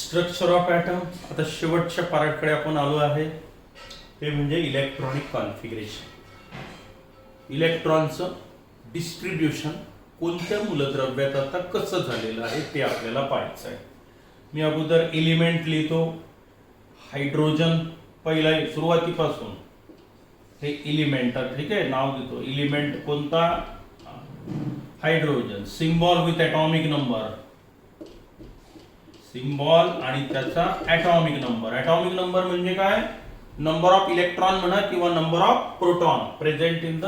Structure of item. आता शेवटच्या पार्टकडे आपण आलो आहे, ते म्हणजे इलेक्ट्रॉनिक कॉन्फिगरेशन. इलेक्ट्रॉनचं डिस्ट्रीब्युशन कोणत्या मूलद्रव्यात आता कसं झालेलं आहे ते आपल्याला पाहायचं आहे. मी अगोदर एलिमेंट लिहितो. हायड्रोजन पहिला सुरुवातीपासून हे एलिमेंट, ठीक आहे, नाव देतो. एलिमेंट कोणता? Hydrogen. Symbol with atomic number, symbol आणि त्याचा ॲटॉमिक नंबर. ॲटॉमिक नंबर म्हणजे काय? नंबर ऑफ इलेक्ट्रॉन म्हणा किंवा number of proton present in the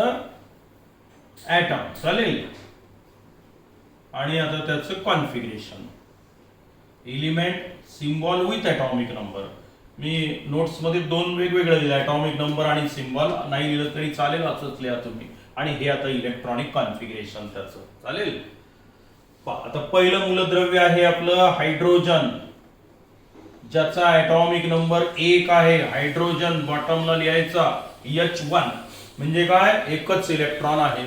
atom, चालेल. आणि आता त्याचं configuration, element, symbol with atomic number. मी नोट्स मध्ये दोन वेगवेगळे लिहिले, ॲटॉमिक नंबर आणि सिम्बॉल. नाही लिहिलं तरी चालेल, असंच लिहा तुम्ही. आणि हे आता इलेक्ट्रॉनिक कॉन्फिगरेशन त्याचं, चालेल. आता पहिलं मूलद्रव्य आहे आपलं हायड्रोजन, ज्याचा ॲटॉमिक नंबर 1 आहे. हायड्रोजन बॉटमला लिहायचा H1, म्हणजे काय? एकच इलेक्ट्रॉन आहे.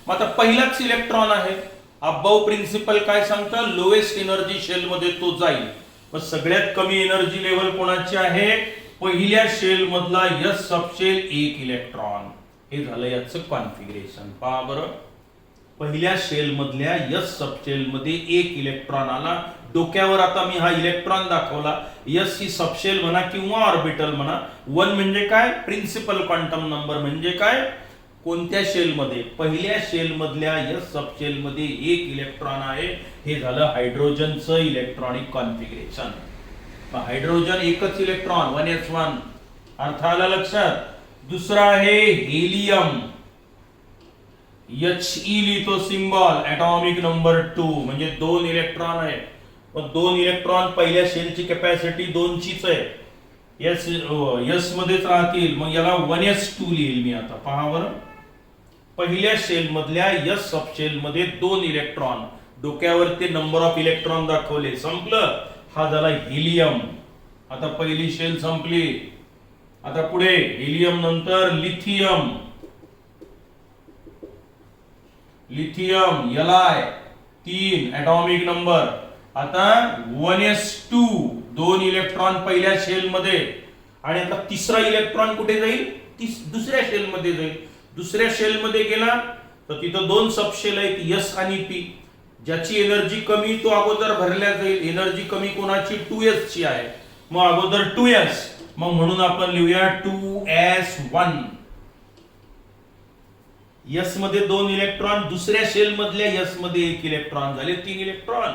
मग आता पहिलाच इलेक्ट्रॉन आहे. अबव प्रिन्सिपल काय सांगतं? लोएस्ट एनर्जी शेल मध्ये तो जाईल. मग सगळ्यात कमी एनर्जी लेवल कोणाची आहे? पहिल्या शेल मधला S सबशेल 1 इलेक्ट्रॉन. हे झालं याचं कॉन्फिगरेशन. पहा बरं, पहिल्या शेल मधल्या S सबशेल मध्ये 1 इलेक्ट्रॉन आला. डोक्यावर आता मी हा इलेक्ट्रॉन दाखवला. S ही सबशेल म्हणा किंवा ऑर्बिटल म्हणा. 1 म्हणजे काय? Principal quantum number. म्हणजे काय? कोणत्या शेल मध्ये? पहिल्या शेल मधल्या S सबशेल मध्ये 1 इलेक्ट्रॉन आहे. हे झालं हायड्रोजनचं इलेक्ट्रॉनिक कॉन्फिगरेशन. हायड्रोजन एकच इलेक्ट्रॉन 1s1, अर्थ आला लक्षात. दुसरा आहे हेलियम, He लिहितो सिम्बॉल, ॲटॉमिक नंबर 2, म्हणजे 2 इलेक्ट्रॉन आहे. मग 2 इलेक्ट्रॉन पहिल्या शेलची कॅपॅसिटी 2 चीच आहे. S मध्येच राहतील. मग याला 1s2 लिहिल मी. आता पहा बरं, पहिल्या शेल मधल्या S सबशेल मध्ये 2 इलेक्ट्रॉन. डोक्यावर ते नंबर ऑफ इलेक्ट्रॉन दाखवले, संपलं. हा झाला हेलियम. आता पहिली शेल संपली. आता पुढे हेलियम नंतर lithium, lithium Li3 atomic number. आता 1s2, 2 इलेक्ट्रॉन पहिल्या शेल मध्ये. आणि आता तिसरा इलेक्ट्रॉन कुठे जाईल? दुसऱ्या शेल मध्ये जाईल. दुसऱ्या शेल मध्ये गेला तर तिथं 2 सबशेल आहेत, S आणि P. ज्याची एनर्जी कमी तो अगोदर भरल्या जाईल. एनर्जी कमी कोणाची? 2s ची आहे. मग अगोदर 2s, मग म्हणून आपण लिहूया 2s1. S मध्ये 2 इलेक्ट्रॉन, दुसऱ्या शेल मधल्या S मध्ये 1 इलेक्ट्रॉन, झाले 3 इलेक्ट्रॉन.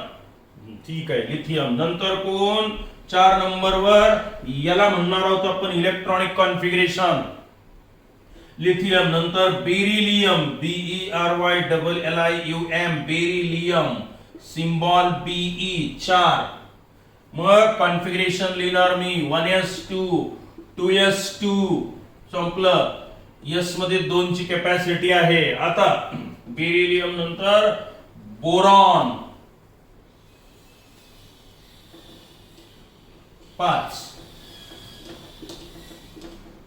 ठीक आहे. लिथियम नंतर कोण? 4 नंबरवर याला म्हणणार आहोत आपण इलेक्ट्रॉनिक कॉन्फिगरेशन. लिथियम नंतर beryllium, BERYLLIUM, beryllium, symbol BE 4. मग कॉन्फिगरेशन लिहिणार मी 1s2, 2s2, संपलं. S मध्ये 2 ची कॅपॅसिटी आहे. आता बेरिलियम नंतर boron 5,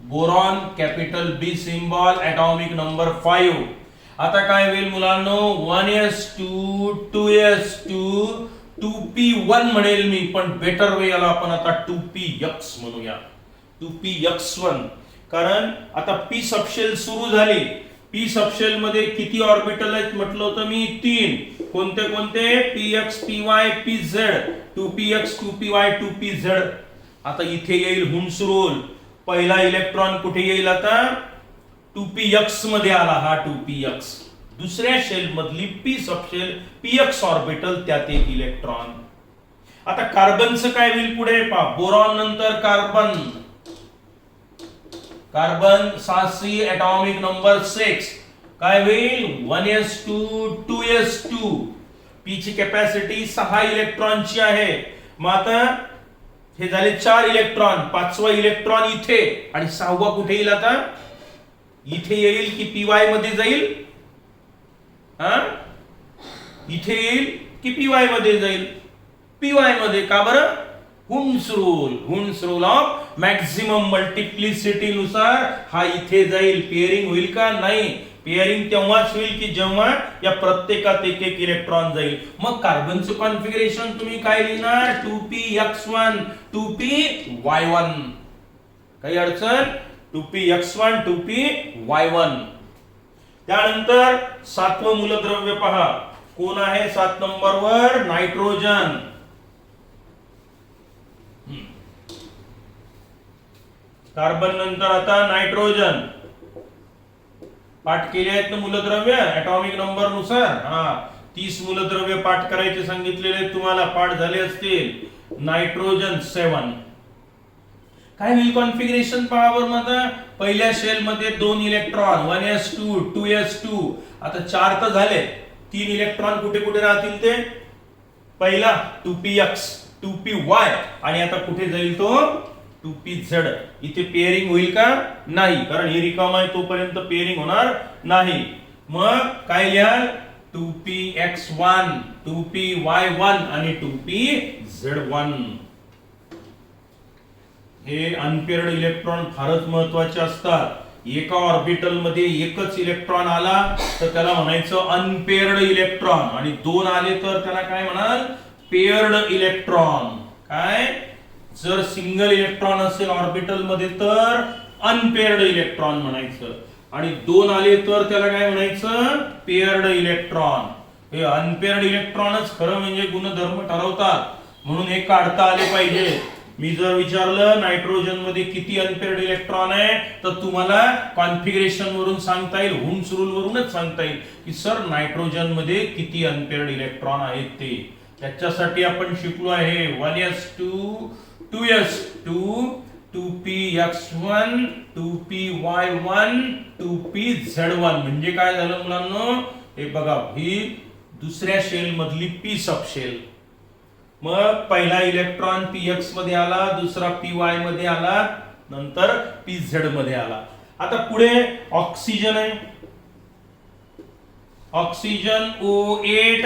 boron capital B symbol, atomic number 5. आता काय होईल मुलांनो? 1s2, 2s2, 2p1 म्हणेल मी, पण बेटर वे याला आपण आता 2px म्हणूया, 2px1. कारण आता P सबशेल सुरू झाली. P सबशेल मध्ये किती ऑर्बिटल आहेत म्हटलं होतं मी? 3. कोणते कोणते? px, py, pz, 2px, 2py, 2pz. आता इथे येईल हुन्स रूल. पहिला इलेक्ट्रॉन कुठे येईल? आता 2px मध्ये आला हा 2px. दुसऱ्या शेल मधली P सबशेल, px ऑर्बिटल, त्यात 1 इलेक्ट्रॉन. आता कार्बनचं काय होईल पुढे? पहा, बोरॉन नंतर carbon, carbon 6c atomic number 6. काय होईल? 1s2, 2s2. P ची कॅपॅसिटी 6 इलेक्ट्रॉनची आहे. मग आता हे झाले 4 इलेक्ट्रॉन. 5वा इलेक्ट्रॉन इथे आणि 6वा कुठे येईल? आता इथे येईल की py मध्ये जाईल? इथे येईल की py मध्ये जाईल? py मध्ये. का बरं? Hund's rule of maximum multiplicity नुसार हा इथे जाईल. पेअरिंग होईल का? नाही. पेअरिंग तेव्हाच होईल की जेव्हा या प्रत्येकात एक एक इलेक्ट्रॉन जाईल. मग कार्बनचं कॉन्फिगरेशन तुम्ही काय लिहिणार? 2px1 2py1. काही अडचण? 2px1 2py1. त्यानंतर सातवं मूलद्रव्य पहा, कोण आहे 7 नंबरवर? नायट्रोजन. कार्बन नंतर आता नायट्रोजन. पाठ केले आहेत ना मूलद्रव्य ऍटॉमिक नंबर नुसार? 30 मूलद्रव्य पाठ करायचे सांगितलेले तुम्हाला, पाठ झाले असतील. नायट्रोजन 7. काय होईल कॉन्फिगरेशन पहा बरं. आता पहिल्या शेल मध्ये 2 इलेक्ट्रॉन 1s2 2s2. आता 4 तर झाले, 3 इलेक्ट्रॉन कुठे कुठे राहतील ते? पहिला 2px 2py आणि आता कुठे जाईल तो? 2pz. इथे पेअरिंग होईल का? नाही, कारण हे रिकामा आहे तोपर्यंत पेअरिंग होणार नाही. मग काय लिहाल? 2px1 2py1 आणि 2pz1. हे अनपेअर्ड इलेक्ट्रॉन फारच महत्वाचे असतात. एका ऑर्बिटल मध्ये एकच इलेक्ट्रॉन आला तर त्याला म्हणायचं अनपेअर्ड इलेक्ट्रॉन, आणि 2 आले तर त्याला काय म्हणाल? Paired electron. काय? जर सिंगल इलेक्ट्रॉन असेल ऑर्बिटल मध्ये तर अनपेअर्ड इलेक्ट्रॉन म्हणायचं, आणि 2 आले तर त्याला काय म्हणायचं? Paired electron. हे अनपेअर्ड इलेक्ट्रॉनच खरं म्हणजे गुणधर्म ठरवतात, म्हणून हे काढता आले पाहिजे. मी जर विचारलं नायट्रोजन मध्ये किती अनपेअर्ड इलेक्ट्रॉन आहे, तर तुम्हाला कॉन्फिगरेशन वरून सांगता येईल, हुन्स रूल वरूनच सांगता येईल की सर नायट्रोजन मध्ये किती अनपेअर्ड इलेक्ट्रॉन आहेत ते. त्याच्यासाठी आपण शिकलो आहे 1s2 2s2 2px1 2py1 2pz1. म्हणजे काय झालं मुलांनो? हे बघा, ही दुसऱ्या शेल मधली पी सबशेल. मग पहिला इलेक्ट्रॉन px मध्ये आला, दुसरा py मध्ये आला, नंतर pz मध्ये आला. आता पुढे ऑक्सिजन आहे. Oxygen O8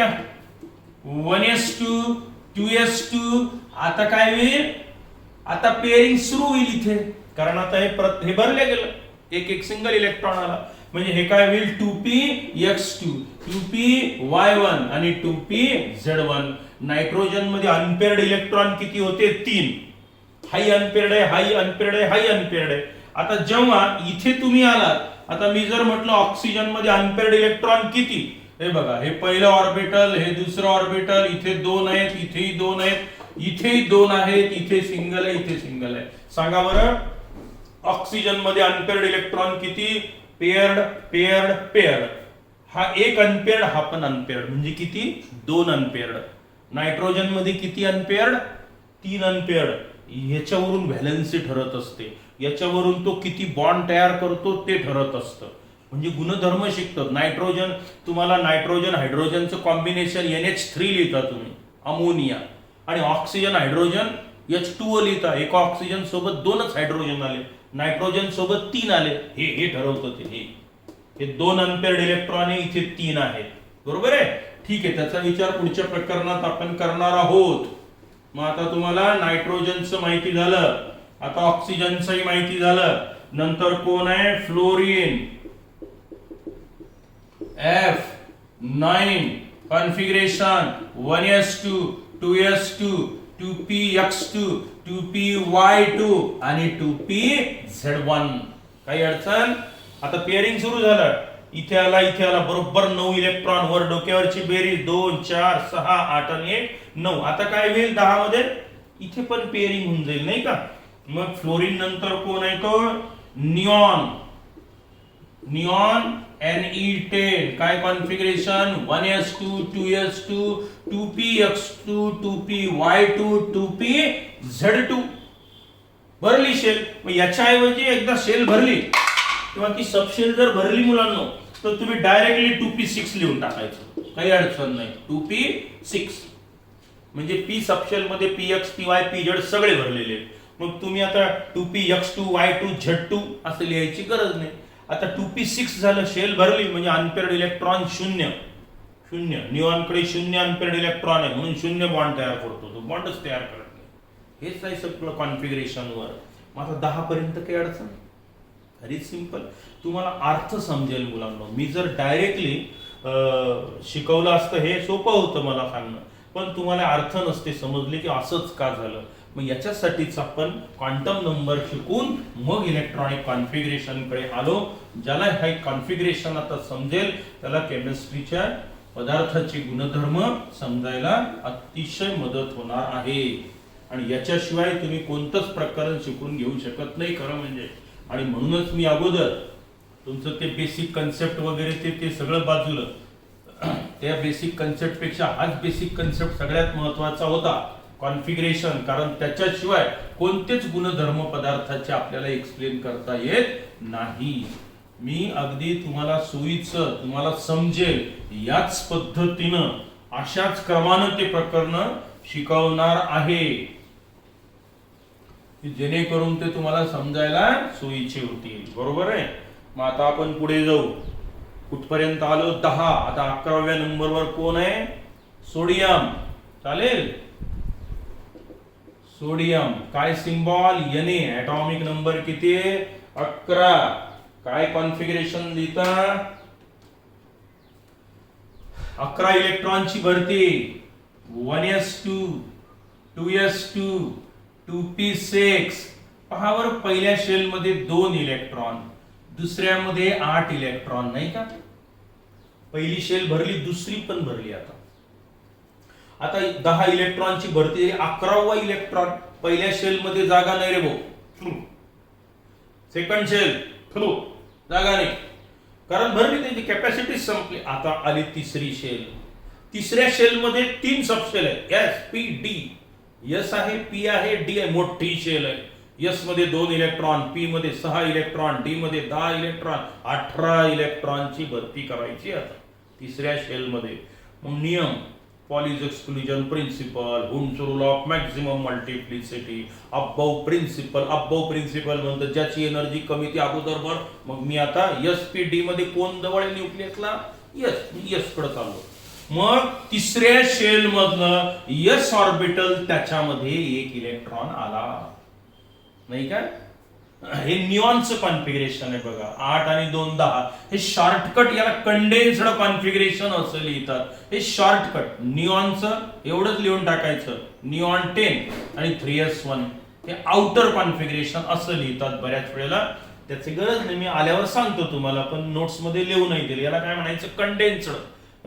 1s2 2s2. आता काय होईल? आता पेअरिंग सुरू होईल इथे, कारण आता हे भरले गेलं, एक एक सिंगल इलेक्ट्रॉन आला. म्हणजे हे काय होईल? 2px2 2py1 आणि 2pz1. नायट्रोजन मध्ये अनपेअर्ड इलेक्ट्रॉन किती होते? 3. हाई अनपेअर्ड आहे, हाई अनपेअर्ड आहे, हाई अनपेअर्ड आहे. आता जेव्हा इथे तुम्ही आलात, आता मी जर म्हटलं ऑक्सिजन मध्ये अनपेअर्ड इलेक्ट्रॉन किती? हे बघा, हे पहिलं ऑर्बिटल, हे दुसरं ऑर्बिटल, इथे 2 आहेत, इथेही 2 आहेत, इथेही 2 आहेत, इथे सिंगल आहे, इथे सिंगल आहे. सांगा बरं, ऑक्सिजन मध्ये अनपेअर्ड इलेक्ट्रॉन किती? Paired paired paired. हा एक अनपेअर्ड, हा पण अनपेअर्ड, म्हणजे किती? 2 अनपेअर्ड. नायट्रोजन मध्ये किती अनपेअर्ड? 3 अनपेअर्ड. याच्यावरून व्हॅलेन्सी ठरत असते, याच्यावरून तो किती बॉन्ड तयार करतो ते ठरत असतं. म्हणजे गुणधर्म शिकतात. नायट्रोजन, तुम्हाला नायट्रोजन हायड्रोजनचं कॉम्बिनेशन NH3 लिहिता तुम्ही, अमोनिया, आणि ऑक्सिजन हायड्रोजन H2O लिहिता. एका ऑक्सिजन सोबत 2च हायड्रोजन आले, नायट्रोजन सोबत 3 आले. हे ठरवतं ते. हे 2 अनपेअर्ड इलेक्ट्रॉन आहे, इथे 3 आहेत. बरोबर आहे? ठीक आहे, त्याचा विचार पुढच्या प्रकरणात आपण करणार आहोत. मग आता तुम्हाला नायट्रोजनचं माहिती झालं, आता ऑक्सिजनचंही माहिती झालं. नंतर कोण आहे? Fluorine. F9 configuration 1s2 2s2 2px2 2py2 आणि 2pz1. काही अडचण? आता पेअरिंग सुरू झालं. इथे आला, इथे आला, बरोबर 9 इलेक्ट्रॉन. वर डोक्यावरची बेरीज 2 4 6 8 आणि 1 9. आता काय होईल? 10 मध्ये इथे पण पेअरिंग होऊन जाईल, नाही का? मग फ्लोरीन नंतर कोण आहे तो? निऑन. Neon Ne10. काय configuration? 1s2 2s2 2px2 2py2 2pz2. भरली शेल. मग याच्याऐवजी एकदा शेल भरली किंवा ती सबशेल जर भरली मुलांनो, तर तुम्ही डायरेक्टली 2p6 लिहून टाकायचं, काही अडचण नाही. 2p6 म्हणजे p सबशेल मध्ये px py pz सगळे भरलेले. मग तुम्ही आता 2px2 y2 z2 असं लिहायची गरज नाही. आता 2p6 झालं, शेल भरली, म्हणजे अनपेअर्ड इलेक्ट्रॉन 0 0. निऑनकडे 0 अनपेअर्ड इलेक्ट्रॉन आहे, म्हणून 0 बॉन्ड तयार करतो, तो बॉन्डच तयार करत नाही. हेच आहे सगळं कॉन्फिगरेशनवर. मग आता 10 पर्यंत काही अडचण? Very simple. तुम्हाला अर्थ समजेल मुलांना. मी जर डायरेक्टली शिकवलं असतं हे सोपं होतं मला सांगणं, पण तुम्हाला अर्थ नसते समजले की असंच का झालं. मग याच्यासाठीच आपण क्वांटम नंबर शिकून मग इलेक्ट्रॉनिक कॉन्फिगरेशन कडे आलो. ज्याला हे कॉन्फिगरेशन आता समजेल त्याला केमिस्ट्रीच्या पदार्थाचे गुणधर्म समजायला अतिशय मदत होणार आहे. आणि याच्याशिवाय तुम्ही कोणतंच प्रकरण शिकून घेऊ शकत नाही खरं म्हणजे. आणि म्हणूनच मी अगोदर तुमचं ते बेसिक कन्सेप्ट वगैरे ते सगळं बाजूला, त्या बेसिक कन्सेप्ट पेक्षा हाच बेसिक कन्सेप्ट सगळ्यात महत्वाचा होता, कॉन्फिगरेशन. कारण त्याच्याशिवाय कोणतेच गुणधर्म पदार्थाचे आपल्याला एक्सप्लेन करता येत नाही. मी अगदी तुम्हाला सोयीचं, तुम्हाला समजेल याच पद्धतीनं अशाच क्रमानं ते प्रकरण शिकवणार आहे, जेणेकरून ते तुम्हाला समजायला सोयीचे होतील. बरोबर आहे. मग आता आपण पुढे जाऊ. कुठपर्यंत आलो? 10. आता 11व्या नंबरवर कोण आहे? सोडियम. चालेल. सोडियम काय सिंबॉल? Na. ऍटॉमिक नंबर किती? 11. काय कॉन्फिगरेशन लिहिता? 11 इलेक्ट्रॉनची भरती. 1s2 2s2 2p6. पहा बरं, पहिल्या शेल मध्ये 2 इलेक्ट्रॉन, दुसऱ्यामध्ये 8 इलेक्ट्रॉन, नाही का? पहिली शेल भरली, दुसरी पण भरली. आता 10 इलेक्ट्रॉनची भरती. 11वा इलेक्ट्रॉन पहिल्या शेल मध्ये जागा नाही रे भाऊ. सेकंड शेल फ्लो, जागा नाही, कारण भरली, त्याची कॅपॅसिटी संपली. आता आली तिसरी शेल. तिसऱ्या शेल मध्ये 3 सबशेल आहेत, एस पी डी. एस आहे, पी आहे, डी आहे. मोठी शेल आहे. एस मध्ये 2 इलेक्ट्रॉन, पी मध्ये 6 इलेक्ट्रॉन, डी मध्ये 10 इलेक्ट्रॉन, 18 इलेक्ट्रॉनची भरती करायची आता तिसऱ्या शेल मध्ये. मग नियम, Pauli's exclusion principle, Hund's rule of maximum multiplicity, aufbau principle. Aufbau principle म्हणतात ज्याची एनर्जी कमी ती अगोदर भर. मग मी आता एस पी डी मध्ये कोण जवळ आहे न्यूक्लियसला? एस कडे चाललो. मग तिसऱ्या शेल मधलं एस ऑर्बिटल, त्याच्यामध्ये 1 इलेक्ट्रॉन आला, नाही काय? हे निऑनचं कॉन्फिगरेशन आहे बघा. 8 आणि 2 10. हे शॉर्टकट, याला कंडेन्स्ड कॉन्फिगरेशन असं लिहितात. हे शॉर्टकट निऑनचं एवढंच लिहून टाकायचं, निऑन 10 आणि 3s1. हे आउटर कॉन्फिगरेशन असं लिहितात बऱ्याच वेळेला. त्याची गरज नाही, मी आल्यावर सांगतो तुम्हाला, पण नोट्स मध्ये लिहू नाही दिले. याला काय म्हणायचं? कंडेन्स्ड.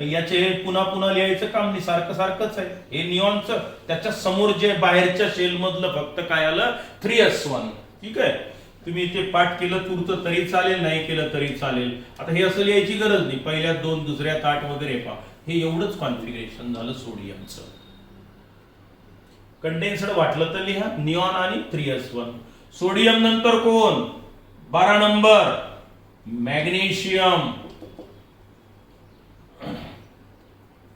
याचे पुन्हा पुन्हा लिहायचं काम नाही, सारखं सारखंच आहे. हे निऑनचं, त्याच्या समोर जे बाहेरच्या शेल मधलं फक्त काय आलं? 3s1. ठीक आहे. तुम्ही ते पाठ केलं तुरतं तरी चालेल, नाही केलं तरी चालेल. आता हे असं लिहायची गरज नाही. पहिल्या 2, दुसऱ्यात 8 वगैरे पहा. हे एवढंच कॉन्फिगरेशन झालं सोडियमचं. कंडेन्स्ड वाटलं तर लिहा, निऑन आणि 3s1. सोडियम नंतर कोण? 12 number magnesium.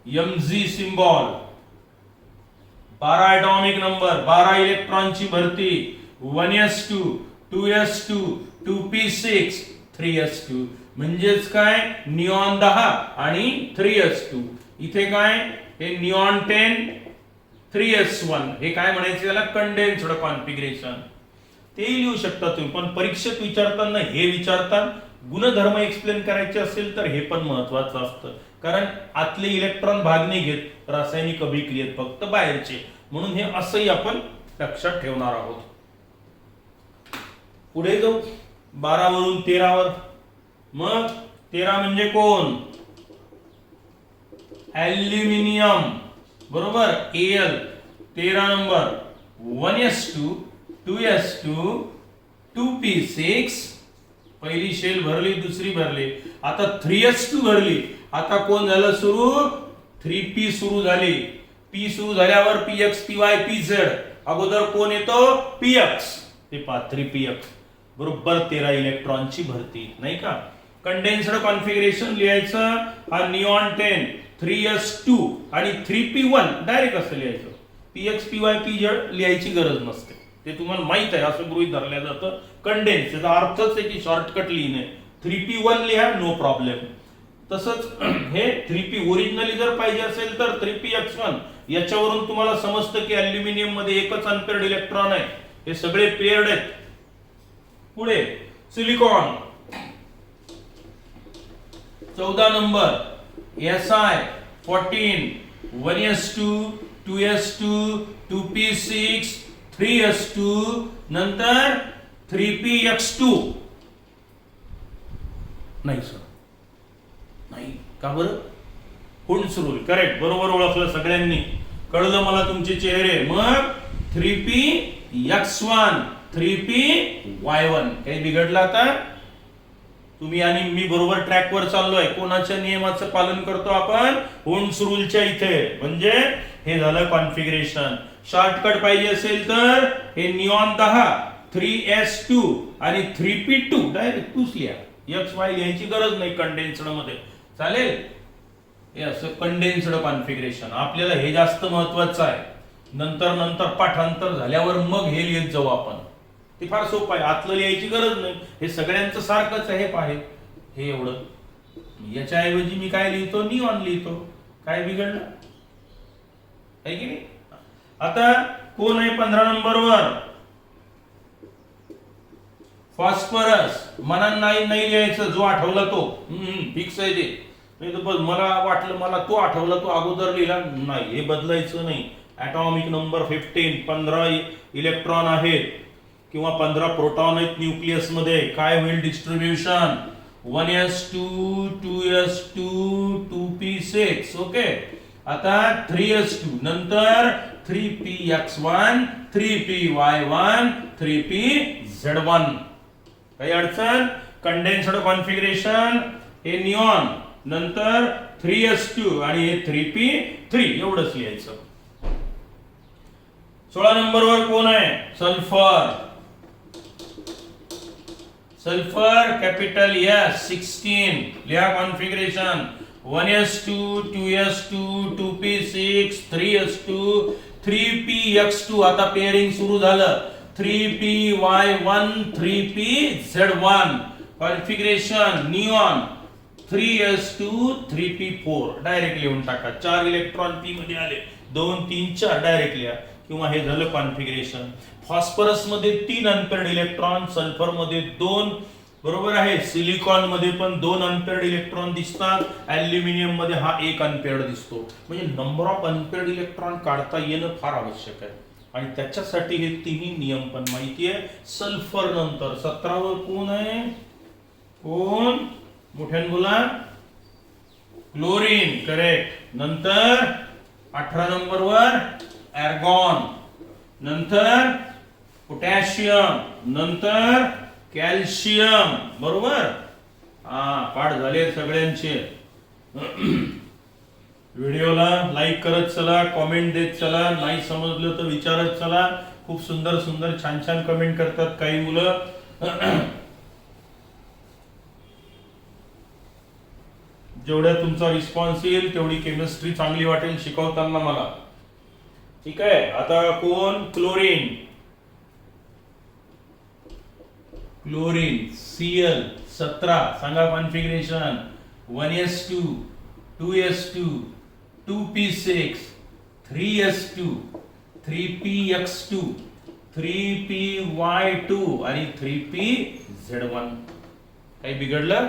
Mg symbol. 12 atomic number, 12 इलेक्ट्रॉनची भरती. 1s2 2s2 2p6 3s2. म्हणजेच काय? निऑन 10 आणि 3s2. इथे काय? हे निऑन 10 3s1. हे काय म्हणायचं? त्याला कंडेन्स्ड कॉन्फिगरेशन. ते लिहू शकता तुम्ही, पण परीक्षेत विचारताना हे विचारतात. गुणधर्म एक्सप्लेन करायचे असेल तर हे पण महत्वाचं असतं, कारण आतले इलेक्ट्रॉन भाग नाही घेत रासायनिक अभिक्रियेत, फक्त बाहेरचे. म्हणून हे असंही आपण लक्षात ठेवणार आहोत. पुढे जाऊ 12 वरून 13 वर. मग 13 म्हणजे कोण? ॲल्युमिनियम. बरोबर, Al. 13 number 1s2 2s2 2p6. पहिली शेल भरली, दुसरी भरली. आता 3s2 भरली. आता कोण झालं सुरू? 3p सुरू झाली. p सुरू झाल्यावर px py pz. अगोदर कोण येतो? px. ते पहा 3px. बरोबर 13 इलेक्ट्रॉनची भरती, नाही का? कंडेन्स्ड कॉन्फिगरेशन लिहायचं. हा निऑन 10 3s2 आणि 3p1 डायरेक्ट असं लिहायचं. px py pz लिहायची गरज नसते, ते तुम्हाला माहित आहे, असं गृहीत धरलं जातं. कंडेन्स याचा अर्थच आहे की शॉर्टकट लिहिणे. 3p1 लिहा, नो प्रॉब्लेम. तसंच हे 3p ओरिजिनली जर पाहिजे असेल तर 3px1. याच्यावरून तुम्हाला समजतं की ॲल्युमिनियम मध्ये एकच अनपेअर्ड इलेक्ट्रॉन आहे, हे सगळे पेअर्ड आहेत. पुढे silicon. 14 number Si14 1s2 2s2 2p6 3s2 नंतर 3px2. नाही सर, नाही का बरं? हुंड्स रूल करेक्ट, बरोबर ओळखलं सगळ्यांनी, कळलं मला तुमचे चेहरे. मग 3px1 3py1 काही बिघडलं आता? तुम्ही आणि मी बरोबर ट्रॅकवर चाललोय. कोणाच्या नियमाचं पालन करतो आपण? हुंड्स रूलच्या इथे. म्हणजे हे झालं कॉन्फिगरेशन. शॉर्टकट पाहिजे असेल तर हे निऑन 10 3s2 आणि 3p2 डायरेक्ट तूच लिहा. xy लिहायची गरज नाही कंडेन्स्ड मध्ये, चालेल? हे असं कंडेन्स्ड कॉन्फिगरेशन. आपल्याला हे जास्त महत्वाचं आहे. नंतर पाठांतर झाल्यावर मग हे लिहित जाऊ आपण. ते फार सोपं आहे, आतलं लिहायची गरज नाही. हे सगळ्यांचं सारखंच आहे. पाहे हे एवढं. याच्याऐवजी मी काय लिहितो? निऑन लिहितो. काय बिघडलं आहे की नाही? आता कोण आहे 15 नंबरवर? फॉस्फरस. मला नाही लिहायचं, जो आठवला तो फिक्स आहे ते. नाही तर बस मला वाटलं मला तो आठवला तो अगोदर लिहिला नाही, हे बदलायचं नाही. ॲटॉमिक नंबर 15 15 इलेक्ट्रॉन आहेत किंवा 15 प्रोटॉन आहेत न्यूक्लियस मध्ये. काय होईल distribution? 1s2 2s2 2p6. Okay. आता 3s2 नंतर 3px1 3py1 3pz1. काही अडचण? Condensed configuration. हे निऑन नंतर 3s2 आणि हे 3p3 एवढंच लिहायचं. 16 नंबरवर कोण आहे? सल्फर. सल्फर कॅपिटल S 16 लिहा configuration. 1s2 2s2 2p6 3s2 3px2. आता पेअरिंग सुरू झालं. 3py1 3pz1. Configuration neon 3s2 3p4 direct लिहून टाका. 4 इलेक्ट्रॉन p मध्ये आले, 2 3 4 डायरेक्ट लिहा. किंवा हे झालं कॉन्फिगरेशन. फॉस्फरस मध्ये 3 अनपेअर्ड इलेक्ट्रॉन, सल्फर मध्ये 2, बरोबर आहे. सिलिकॉन मध्ये पण 2 अनपेअर्ड इलेक्ट्रॉन दिसतात. ऍल्युमिनियम मध्ये हा 1 अनपेअर्ड दिसतो. म्हणजे नंबर ऑफ अनपेअर्ड इलेक्ट्रॉन काढता येणं फार आवश्यक आहे. आणि त्याच्यासाठी हे तिन्ही नियम पण माहिती आहे. सल्फर नंतर 17 वर कोण आहे? कोण? मोठ्याने बोला. क्लोरीन. करेक्ट. नंतर 18 नंबर वर आर्गॉन, नंतर पोटॅशियम, नंतर कॅल्शियम. बरोबर. पाठ झाले सगळ्यांचे. व्हिडिओला लाईक करत चला, कमेंट देत चला. नाही समजलं तर विचारत चला. खूप सुंदर सुंदर छान छान कमेंट करतात काही मुलं. जेवढ्या तुमचा रिस्पॉन्स येईल तेवढी केमिस्ट्री चांगली वाटेल शिकवताना मला. ठीक आहे. आता कोण? क्लोरीन. Chlorine Cl 17. सांगा configuration. 1s2 2s2 2p6 3s2 3px2 3py2 आणि 3pz1. काही बिघडलं?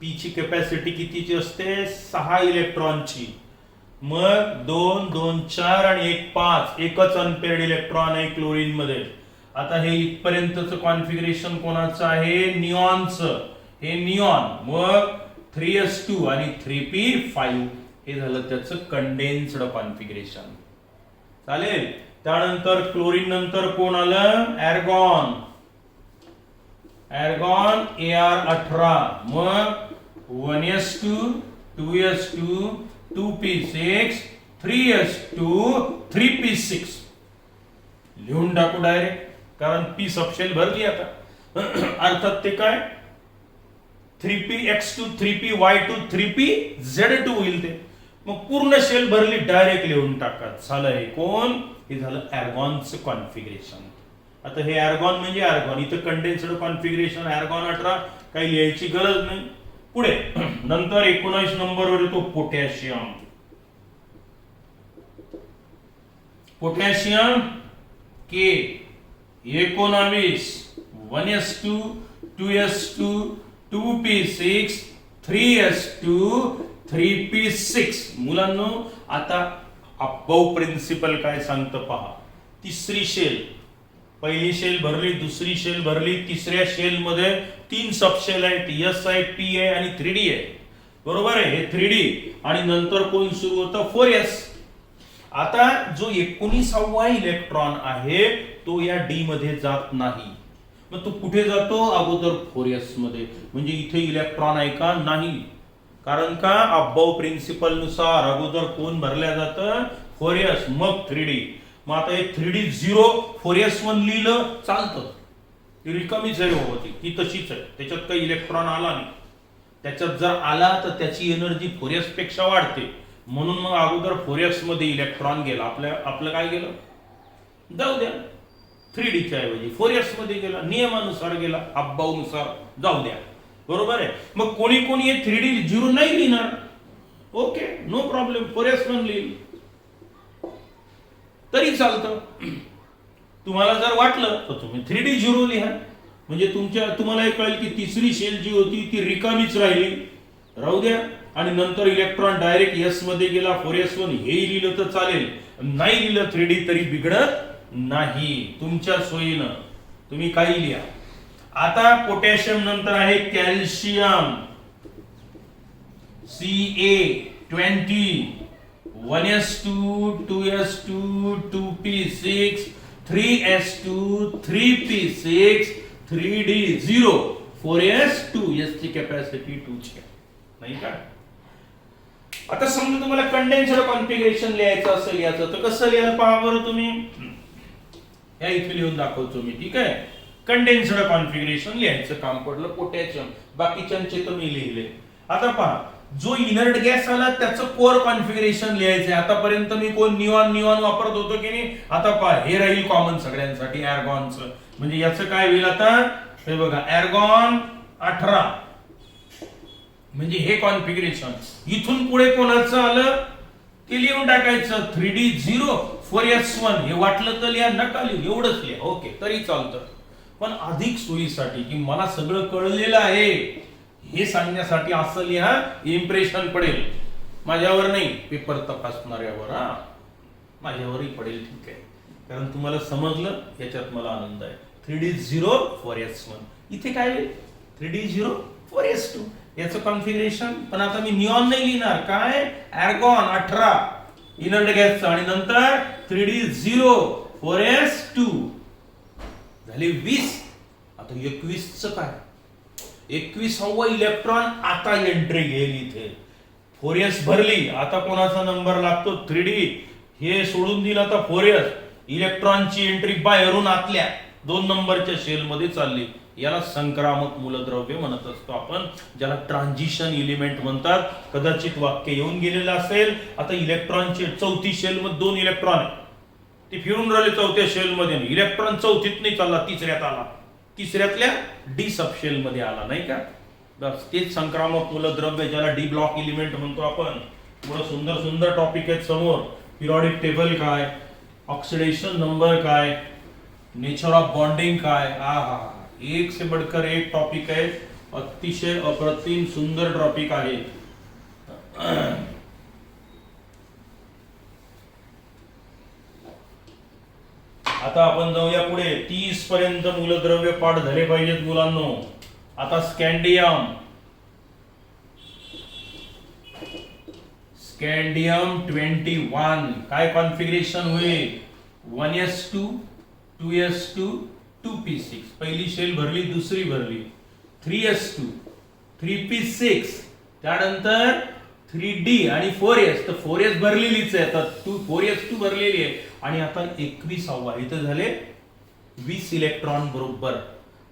p ची कॅपॅसिटी कितीची असते? 6 इलेक्ट्रॉनची. मग 2 2 4 आणि 1 5 एकच अनपेअर्ड इलेक्ट्रॉन आहे क्लोरीन मध्ये. आता हे इथपर्यंतचं कॉन्फिगरेशन कोणाचं आहे? निऑनचं. हे निऑन. मग 3s2 आणि 3p5 हे झालं त्याचं कंडेन्स्ड कॉन्फिगरेशन. चालेल. त्यानंतर क्लोरीन नंतर कोण आलं? आर्गॉन. Argon Ar18. मग 1s2 2s2 2p6 3s2 3p6 लिहून टाकू डायरेक्ट, कारण p सबशेल भरली आता. अर्थात ते काय? 3px2 3py2 3pz2 होईल ते. मग पूर्ण शेल भरली डायरेक्ट लिहून टाका. झालं. हे कोण? हे झालं आर्गॉनचं कॉन्फिगरेशन. आता हे आर्गॉन म्हणजे आर्गॉन. इथं कंडेन्स्ड कॉन्फिगरेशन आर्गॉन 18 काही लिहायची गरज नाही. पुढे नंतर 19 नंबरवर येतो potassium. Potassium K 19 1s2 2s2 2p6 3s2 3p6. मुलांनो आता अबव प्रिन्सिपल काय सांगतं पहा. तिसरी शेल, पहिली शेल भरली, दुसरी शेल भरली, तिसऱ्या शेल मध्ये 3 सबशेल आहेत, एस आहे, पी आहे आणि 3D आहे. बरोबर आहे. हे 3D आणि नंतर कोण सुरू होतं 4s. आता जो 19वा इलेक्ट्रॉन आहे तो या डी मध्ये जात नाही. मग तो कुठे जातो? अगोदर 4s मध्ये. म्हणजे इथे इलेक्ट्रॉन आहे का? नाही. कारण का अबव प्रिन्सिपल नुसार अगोदर कोण भरल्या जातं 4s मग 3D. मग आता हे 3D 0 4s1 लिहिलं चालतं, ती रिकामीच आहे बाबा, ती तशीच आहे, त्याच्यात काही इलेक्ट्रॉन आला नाही. त्याच्यात जर आला तर त्याची एनर्जी 4s पेक्षा वाढते, म्हणून मग अगोदर 4s मध्ये इलेक्ट्रॉन गेला. आपलं काय गेलं? जाऊ द्या, 3D च्या ऐवजी 4s मध्ये गेला, नियमानुसार गेला, अब्बावनुसार जाऊ द्या. बरोबर आहे. मग कोणी कोणी हे 3D 0 नाही लिहिणार, ओके, नो प्रॉब्लेम, 4s1 लिहिल तरी चालतं. तुम्हाला जर वाटलं तर तुम्ही 3D 0 लिहा. म्हणजे तुम्हाला हे कळेल की तिसरी शेल जी होती ती रिकामीच राहिली, राहू द्या. आणि नंतर इलेक्ट्रॉन डायरेक्ट एस मध्ये गेला, 4s1 हेही लिहिलं तर चालेल, नाही लिहिलं 3D तरी बिघडत नाही. तुमच्या सोयीनं तुम्ही काही लिहा. आता पोटॅशियम नंतर आहे calcium, Ca20, 1s2 2s2 2p6 3s2 3p6 3d0 4s2 याची कॅपॅसिटी 2 ची नाही का. आता समजा तुम्हाला कंडेन्सर कॉन्फिगरेशन लिहायचं असेल याचं, तर कसं लिहाल पहा बरं तुम्ही. या इथे लिहून दाखवतो मी, ठीक आहे. कंडेन्सर कॉन्फिगरेशन लिहायचं काम पडलं पोटॅशियम, बाकीच्यांचे तर मी लिहिले. आता पहा, जो इनर्ट गॅस आला त्याचं कोर कॉन्फिगरेशन लिहायचंय. आतापर्यंत मी कोण निऑन वापरत होतो की नाही. आता पहा, हे राहील कॉमन सगळ्यांसाठी आर्गॉनचं. म्हणजे याचं काय होईल आता, हे बघा, आर्गॉन 18 म्हणजे हे कॉन्फिगरेशन. इथून पुढे कोणाचं आलं ते लिहून टाकायचं, 3d0 4s1. हे वाटलं तर लिहा, नका लिहू, एवढंच लिहा, ओके, तरी चालतं. पण अधिक सोयीसाठी की मला सगळं कळलेलं आहे हे सांगण्यासाठी असं लिहा, इम्प्रेशन पडेल. माझ्यावर नाही, पेपर तपासणाऱ्यावर, माझ्यावरही पडेल, ठीक आहे. कारण तुम्हाला समजलं, याच्यात मला आनंद आहे. 3d0 4s1 इथे काय 3d0 4s2 याचं कॉन्फिगरेशन. पण आता मी निऑन नाही लिहिणार, काय आर्गॉन 18 इनर्ट गॅसचं, आणि नंतर 3d0 4s2 झाले 20. आता 21चं काय, 21वा इलेक्ट्रॉन आता एंट्री घेईल इथे. 4s भरली, आता कोणाचा नंबर लागतो 3D. हे सोडून दिलं, आता 4s इलेक्ट्रॉनची एंट्री बाहेरून आतल्या 2 नंबरच्या शेल मध्ये चालली. याला संक्रामक मूलद्रव्य म्हणत असतो आपण, ज्याला ट्रान्झिशन एलिमेंट म्हणतात. कदाचित वाक्य येऊन गेलेलं असेल. आता इलेक्ट्रॉनची चौथी शेल मध्ये 2 इलेक्ट्रॉन आहे, ते फिरून राहिले चौथ्या शेल मध्ये. इलेक्ट्रॉन चौथीत नाही चालला, तिसऱ्यात आला, तिसऱ्यातल्या डी सबशेल मध्ये आला, नाही का. बस तेच संक्रामक मूलद्रव्य, ज्याला डी ब्लॉक एलिमेंट म्हणतो आपण. थोडं सुंदर सुंदर टॉपिक आहेत समोर. पिरियॉडिक टेबल काय, ऑक्सिडेशन नंबर काय, नेचर ऑफ बॉन्डिंग काय, एक से बढ़कर एक टॉपिक है. अतिशय अप्रतिम सुंदर टॉपिक आहे. आता आपण जाऊया पुढे. 30 पर्यंत मूलद्रव्य पाठ झाले पाहिजेत मुलांनो. आता स्कॅन्डियम 21 काय कॉन्फिगरेशन होईल, 1s2 2s2 2p6. पहिली शेल भरली, दुसरी भरली, 3s2 3p6, त्यानंतर 3d आणि 4s. तर 4s भरलेलीच आहे, आता 4s2 भरलेली आहे. आणि आता 21वा इथे झाले 20 इलेक्ट्रॉन बरोबर.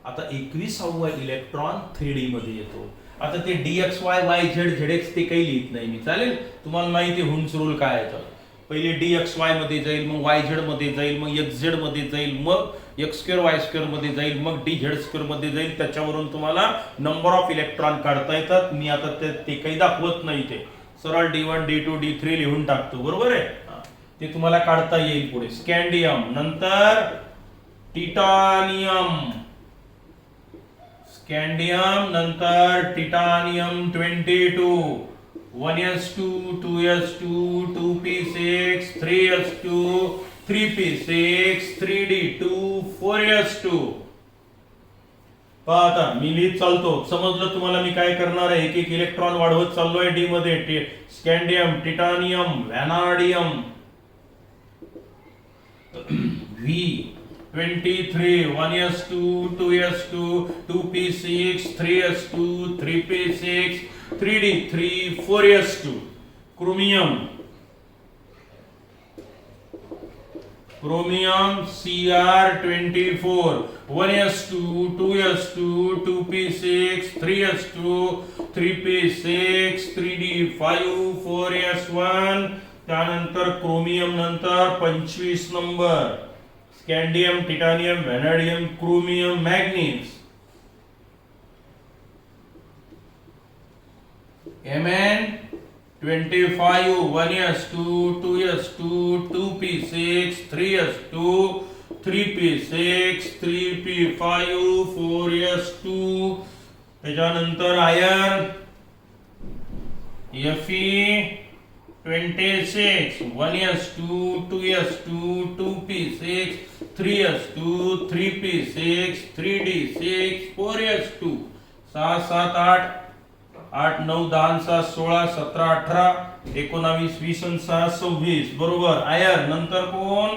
आता 21वा इलेक्ट्रॉन 3D मध्ये येतो. आता ते dxy yz zx ते काही लिहित नाही मी, चालेल. तुम्हाला माहिती आहे हुन्स रूल काय आहे. पहिले dxy मध्ये जाईल, मग yz मध्ये जाईल, मग xz मध्ये जाईल, मग x² y² मध्ये जाईल, मग dz² मध्ये जाईल. त्याच्यावरून तुम्हाला नंबर ऑफ इलेक्ट्रॉन काढता येतात. मी आता ते काही दाखवत नाही, ते सरळ d1 d2 d3 लिहून टाकतो, बरोबर आहे. ते तुम्हाला काढता येईल पुढे. स्कॅन्डियम नंतर टिटॅनियम, स्कँडियम नंतर titanium 22 1s2 2s2 2p6 3s2 3p6 3d2 4s2. पहा आता मी लिहित चालतो, समजलं तुम्हाला मी काय करणार आहे? एक एक इलेक्ट्रॉन वाढवत चाललोय डी मध्ये. Scandium, titanium, vanadium, V23 1s2 2s2 2p6 3s2 3p6 3d3 4s2. Chromium Cr24 1s2 2s2 2p6 3s2 3p6 3d5 4s1. त्यानंतर क्रोमियम नंतर 25 number scandium, titanium, vanadium, chromium, manganese. Mn25 1s2 2s2 2p6 3s2 3p6 3p5 4s2. त्याच्यानंतर iron Fe26 1s2 2s2 2p6 3s2 3p6 3d6 4s2. 6 7 8 8 9 10 6 16 17 18 19 20 6 26 बरोबर. Iron नंतर कोण?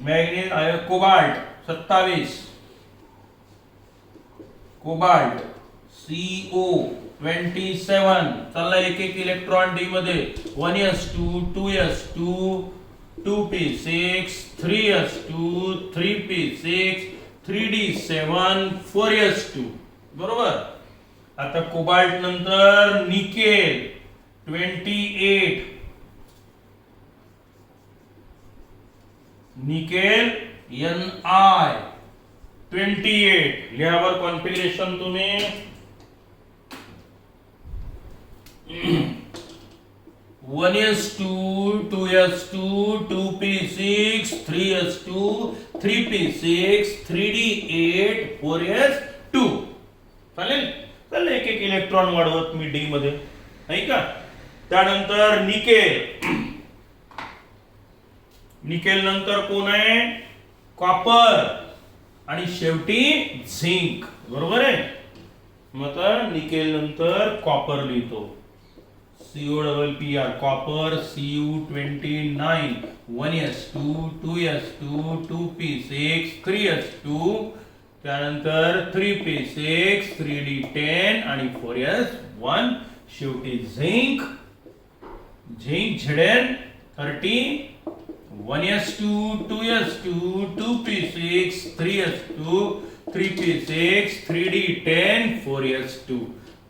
Manganese. Iron cobalt 27 cobalt CO27. चला एक एक electron D मध्ये 1s2 2s2 2p6 3s2 3p6 3d7 4s2 बरोबर. आता कोबाल्ट नंतर निकेल 28 निकेल Ni28. लिहावर कॉन्फिगरेशन तुम्ही 1s2 2s2 2p6 3s2 3p6 3d8 4s2. चालेल. चल एक एक इलेक्ट्रॉन वाढवत मी डी मध्ये, नाही का. त्यानंतर निकेल. निकेल नंतर कोण आहे? कॉपर आणि शेवटी झिंक. बरोबर आहे. मग निकेल नंतर कॉपर लिहितो COPPR copper Cu29 1s2 2s2 2p6 3s2. त्यानंतर 3p6 3d10 आणि 4s1. शेवटी zinc. Zinc Zn30 1s2 2s2 2p6 3s2 3p6 3d10 4s2.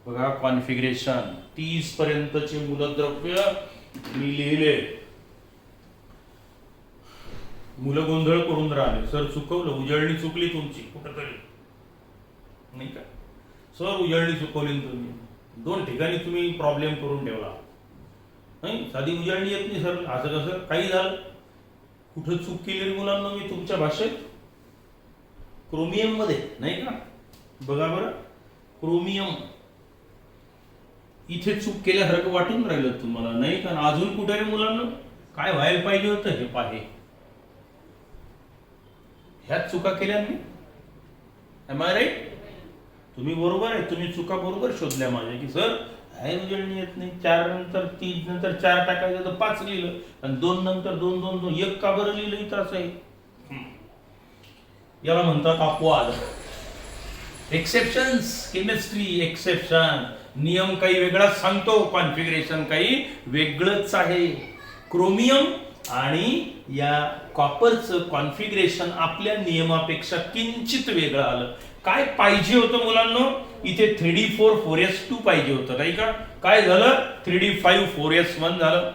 बघा कॉन्फिगरेशन 30 पर्यंतचे मूलद्रव्य मी लिहिले. मुलं गोंधळ करून राहिले, सर चुकवलं, उजळणी चुकली तुमची कुठेतरी, नाही का. सर उजळणी चुकवली तुम्ही, 2 ठिकाणी तुम्ही प्रॉब्लेम करून ठेवला. नाही साधी उजळणी येत नाही सर, असं कसं काही झालं. कुठं चूक केली मुलांना मी तुमच्या भाषेत? क्रोमियम मध्ये, नाही का. बघा बरं, क्रोमियम इथे चूक केल्यासारखं वाटून राहिलं तुम्हाला, नाही का. अजून कुठे रे मुलांना काय व्हायला पाहिजे होतं हे पाहे. ह्याच चुका केल्या मी. M I right? तुम्ही बरोबर आहे, तुम्ही चुका बरोबर शोधल्या माझ्या, की सर आहे उजळणी येत नाही. 4 नंतर 3 नंतर 4 टाकायचं तर 5 लिहिलं, आणि 2 नंतर 2 2 2 1 का बरं लिहिलं इथं असं आहे. याला म्हणतात अपवाद. एक्सेप्शन्स. Chemistry exception. नियम काही वेगळाच सांगतो, कॉन्फिगरेशन काही वेगळंच आहे. क्रोमियम आणि या कॉपरचं कॉन्फिगरेशन आपल्या नियमापेक्षा किंचित वेगळं आलं. काय पाहिजे होतं मुलांना? इथे 3d4 4s2 पाहिजे होतं, नाही का. काय झालं? 3d5 4s1 झालं.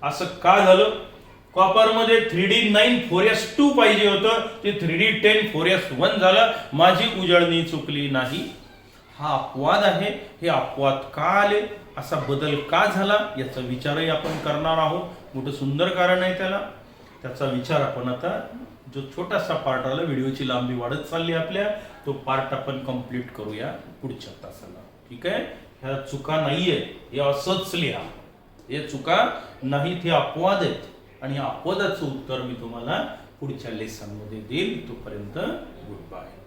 असं का झालं? कॉपर मध्ये 3d9 4s2 पाहिजे होतं, ते 3d10 4s1 झालं. माझी उजळणी चुकली नाही. हा अपवाद आहे. हे अपवाद का आले, असा बदल का झाला, याचा विचारही आपण करणार आहोत. मोठं सुंदर कारण आहे त्याला, त्याचा विचार आपण आता जो छोटासा पार्ट आला, व्हिडिओची लांबी वाढत चालली आपल्या, तो पार्ट आपण कंप्लीट करूया पुढच्या तासाला. ठीक आहे. ह्या चुका नाहीये, हे असंच लिहा. हे चुका नाहीत, हे अपवाद आहेत आणि अपवादाचं उत्तर मी तुम्हाला पुढच्या लेसन मध्ये देईल. तोपर्यंत गुड बाय.